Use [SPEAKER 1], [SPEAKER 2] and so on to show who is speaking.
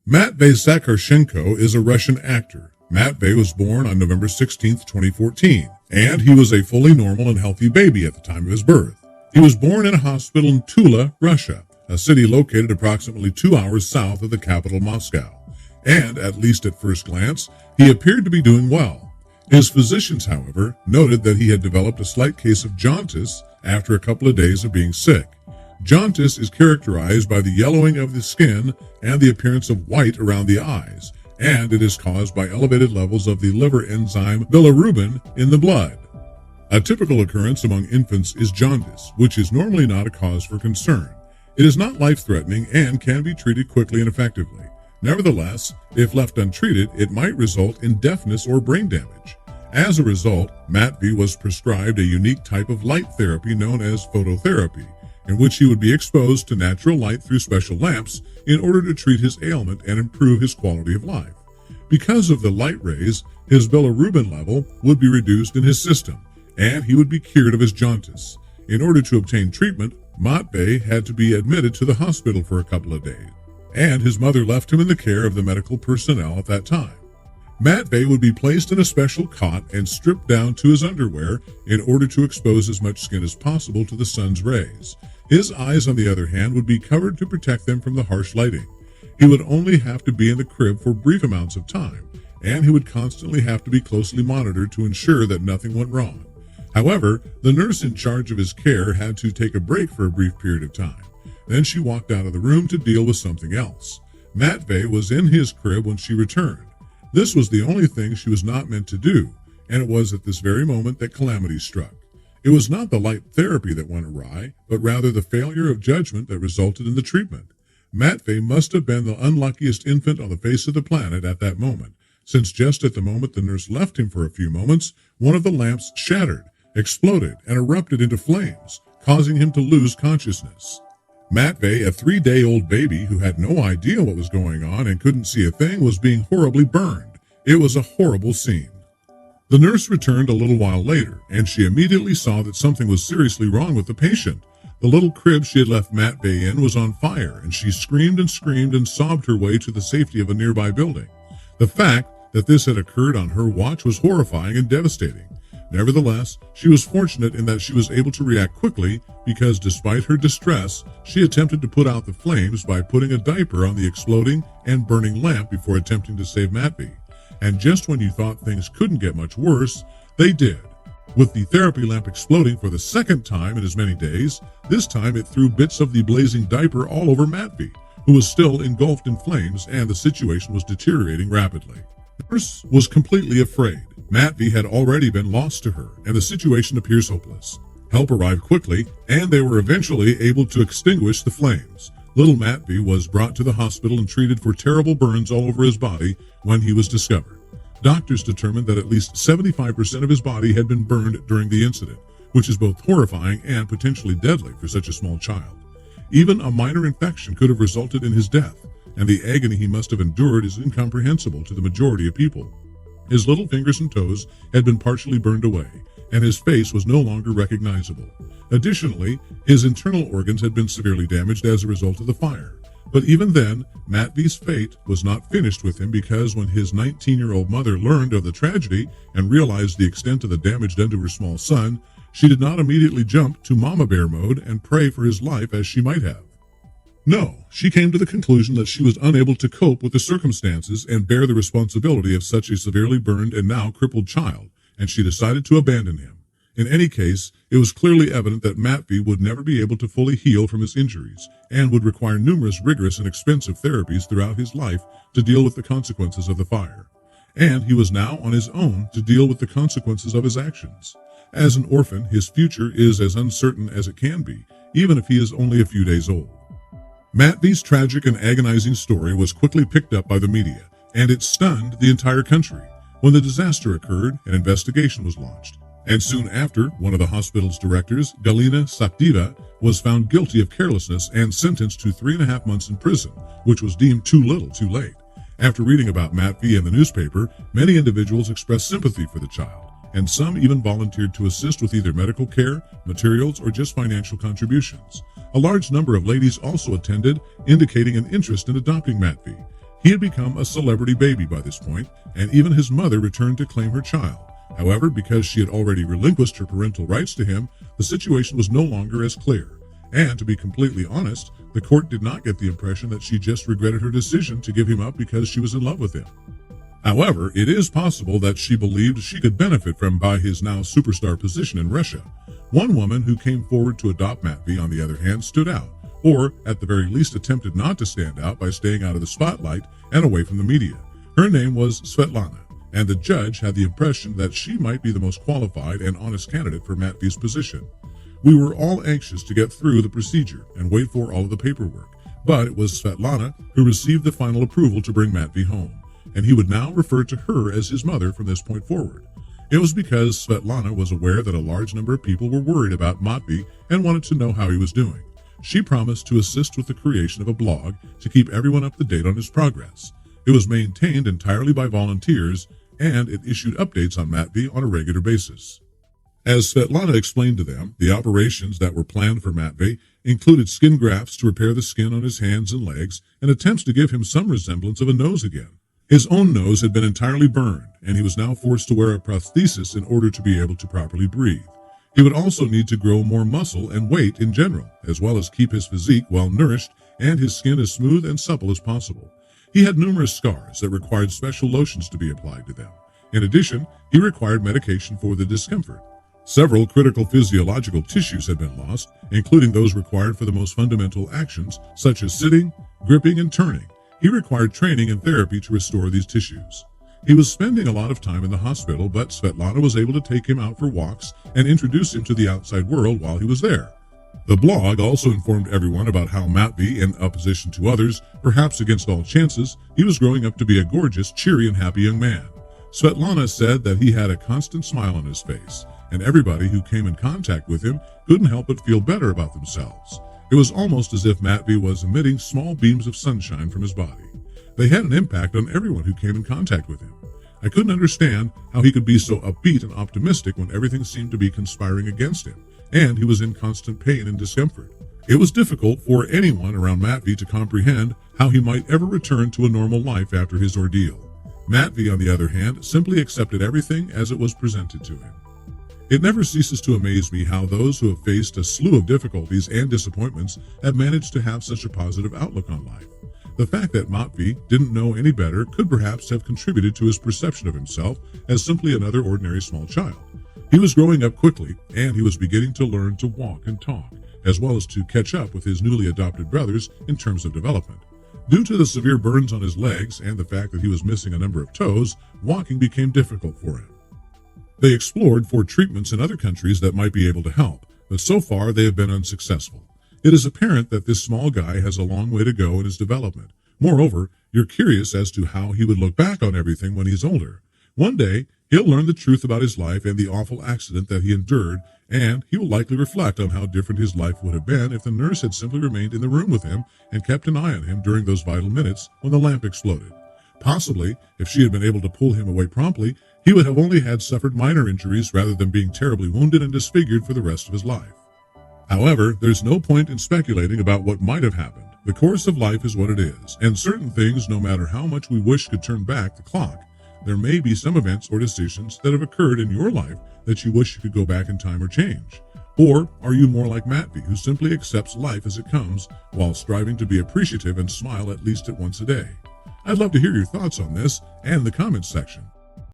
[SPEAKER 1] Matvey Zakharchenko is a Russian actor. Matvey was born on November 16, 2014, and he was a fully normal and healthy baby at the time of his birth. He was born in a hospital in Tula, Russia, a city located approximately 2 hours south of the capital Moscow. And, at least at first glance, he appeared to be doing well. His physicians, however, noted that he had developed a slight case of jaundice after a couple of days of being sick. Jaundice is characterized by the yellowing of the skin and the appearance of white around the eyes, and it is caused by elevated levels of the liver enzyme bilirubin in the blood. A typical occurrence among infants is jaundice, which is normally not a cause for concern. It is not life-threatening and can be treated quickly and effectively. Nevertheless, if left untreated, it might result in deafness or brain damage. As a result, Matvey was prescribed a unique type of light therapy known as phototherapy, in which he would be exposed to natural light through special lamps in order to treat his ailment and improve his quality of life. Because of the light rays, his bilirubin level would be reduced in his system, and he would be cured of his jaundice. In order to obtain treatment, Matvey had to be admitted to the hospital for a couple of days, and his mother left him in the care of the medical personnel at that time. Matvey would be placed in a special cot and stripped down to his underwear in order to expose as much skin as possible to the sun's rays. His eyes, on the other hand, would be covered to protect them from the harsh lighting. He would only have to be in the crib for brief amounts of time, and he would constantly have to be closely monitored to ensure that nothing went wrong. However, the nurse in charge of his care had to take a break for a brief period of time. Then she walked out of the room to deal with something else. Matvey was in his crib when she returned. This was the only thing she was not meant to do, and it was at this very moment that calamity struck. It was not the light therapy that went awry, but rather the failure of judgment that resulted in the treatment. Matvey must have been the unluckiest infant on the face of the planet at that moment, since just at the moment the nurse left him for a few moments, one of the lamps shattered, exploded, and erupted into flames, causing him to lose consciousness. Matvey, a 3-day-old baby who had no idea what was going on and couldn't see a thing, was being horribly burned. It was a horrible scene. The nurse returned a little while later, and she immediately saw that something was seriously wrong with the patient. The little crib she had left Matvey in was on fire, and she screamed and sobbed her way to the safety of a nearby building. The fact that this had occurred on her watch was horrifying and devastating. Nevertheless, she was fortunate in that she was able to react quickly because despite her distress, she attempted to put out the flames by putting a diaper on the exploding and burning lamp before attempting to save Matvey. And just when you thought things couldn't get much worse, they did. With the therapy lamp exploding for the second time in as many days, this time it threw bits of the blazing diaper all over Matvey, who was still engulfed in flames, and the situation was deteriorating rapidly. The nurse was completely afraid. Matvey had already been lost to her, and the situation appears hopeless. Help arrived quickly, and they were eventually able to extinguish the flames. Little Matvey was brought to the hospital and treated for terrible burns all over his body when he was discovered. Doctors determined that at least 75% of his body had been burned during the incident, which is both horrifying and potentially deadly for such a small child. Even a minor infection could have resulted in his death, and the agony he must have endured is incomprehensible to the majority of people. His little fingers and toes had been partially burned away, and his face was no longer recognizable. Additionally, his internal organs had been severely damaged as a result of the fire. But even then, Matvey's fate was not finished with him, because when his 19-year-old mother learned of the tragedy and realized the extent of the damage done to her small son, she did not immediately jump to mama bear mode and pray for his life as she might have. No, she came to the conclusion that she was unable to cope with the circumstances and bear the responsibility of such a severely burned and now crippled child, and she decided to abandon him. In any case, it was clearly evident that Matvey would never be able to fully heal from his injuries and would require numerous rigorous and expensive therapies throughout his life to deal with the consequences of the fire. And he was now on his own to deal with the consequences of his actions. As an orphan, his future is as uncertain as it can be, even if he is only a few days old. Matvey's tragic and agonizing story was quickly picked up by the media, and it stunned the entire country. When the disaster occurred, an investigation was launched. And soon after, one of the hospital's directors, Galina Sakdiva, was found guilty of carelessness and sentenced to 3.5 months in prison, which was deemed too little too late. After reading about Matvey in the newspaper, many individuals expressed sympathy for the child, and some even volunteered to assist with either medical care, materials, or just financial contributions. A large number of ladies also attended, indicating an interest in adopting Matvey. He had become a celebrity baby by this point, and even his mother returned to claim her child. However, because she had already relinquished her parental rights to him, the situation was no longer as clear. And to be completely honest, the court did not get the impression that she just regretted her decision to give him up because she was in love with him. However, it is possible that she believed she could benefit from by his now superstar position in Russia. One woman who came forward to adopt Matvey, on the other hand, stood out, or at the very least attempted not to stand out by staying out of the spotlight and away from the media. Her name was Svetlana, and the judge had the impression that she might be the most qualified and honest candidate for Matvey's position. We were all anxious to get through the procedure and wait for all of the paperwork, but it was Svetlana who received the final approval to bring Matvey home, and he would now refer to her as his mother from this point forward. It was because Svetlana was aware that a large number of people were worried about Matvey and wanted to know how he was doing. She promised to assist with the creation of a blog to keep everyone up to date on his progress. It was maintained entirely by volunteers, and it issued updates on Matvey on a regular basis. As Svetlana explained to them, the operations that were planned for Matvey included skin grafts to repair the skin on his hands and legs and attempts to give him some resemblance of a nose again. His own nose had been entirely burned, and he was now forced to wear a prosthesis in order to be able to properly breathe. He would also need to grow more muscle and weight in general, as well as keep his physique well nourished and his skin as smooth and supple as possible. He had numerous scars that required special lotions to be applied to them. In addition, he required medication for the discomfort. Several critical physiological tissues had been lost, including those required for the most fundamental actions, such as sitting, gripping, and turning. He required training and therapy to restore these tissues. He was spending a lot of time in the hospital, but Svetlana was able to take him out for walks and introduce him to the outside world while he was there. The blog also informed everyone about how Matvey, in opposition to others, perhaps against all chances, he was growing up to be a gorgeous, cheery, and happy young man. Svetlana said that he had a constant smile on his face, and everybody who came in contact with him couldn't help but feel better about themselves. It was almost as if Matvey was emitting small beams of sunshine from his body. They had an impact on everyone who came in contact with him. I couldn't understand how he could be so upbeat and optimistic when everything seemed to be conspiring against him, and he was in constant pain and discomfort. It was difficult for anyone around Matvey to comprehend how he might ever return to a normal life after his ordeal. Matvey, on the other hand, simply accepted everything as it was presented to him. It never ceases to amaze me how those who have faced a slew of difficulties and disappointments have managed to have such a positive outlook on life. The fact that Matvey didn't know any better could perhaps have contributed to his perception of himself as simply another ordinary small child. He was growing up quickly, and he was beginning to learn to walk and talk, as well as to catch up with his newly adopted brothers in terms of development. Due to the severe burns on his legs and the fact that he was missing a number of toes, walking became difficult for him. They explored for treatments in other countries that might be able to help, but so far they have been unsuccessful. It is apparent that this small guy has a long way to go in his development. Moreover, you're curious as to how he would look back on everything when he's older. One day, he'll learn the truth about his life and the awful accident that he endured, and he will likely reflect on how different his life would have been if the nurse had simply remained in the room with him and kept an eye on him during those vital minutes when the lamp exploded. Possibly, if she had been able to pull him away promptly, he would have only had suffered minor injuries rather than being terribly wounded and disfigured for the rest of his life. However, there's no point in speculating about what might have happened. The course of life is what it is, and certain things, no matter how much we wish could turn back the clock, there may be some events or decisions that have occurred in your life that you wish you could go back in time or change. Or are you more like Matvey, who simply accepts life as it comes while striving to be appreciative and smile at least once a day? I'd love to hear your thoughts on this and in the comments section.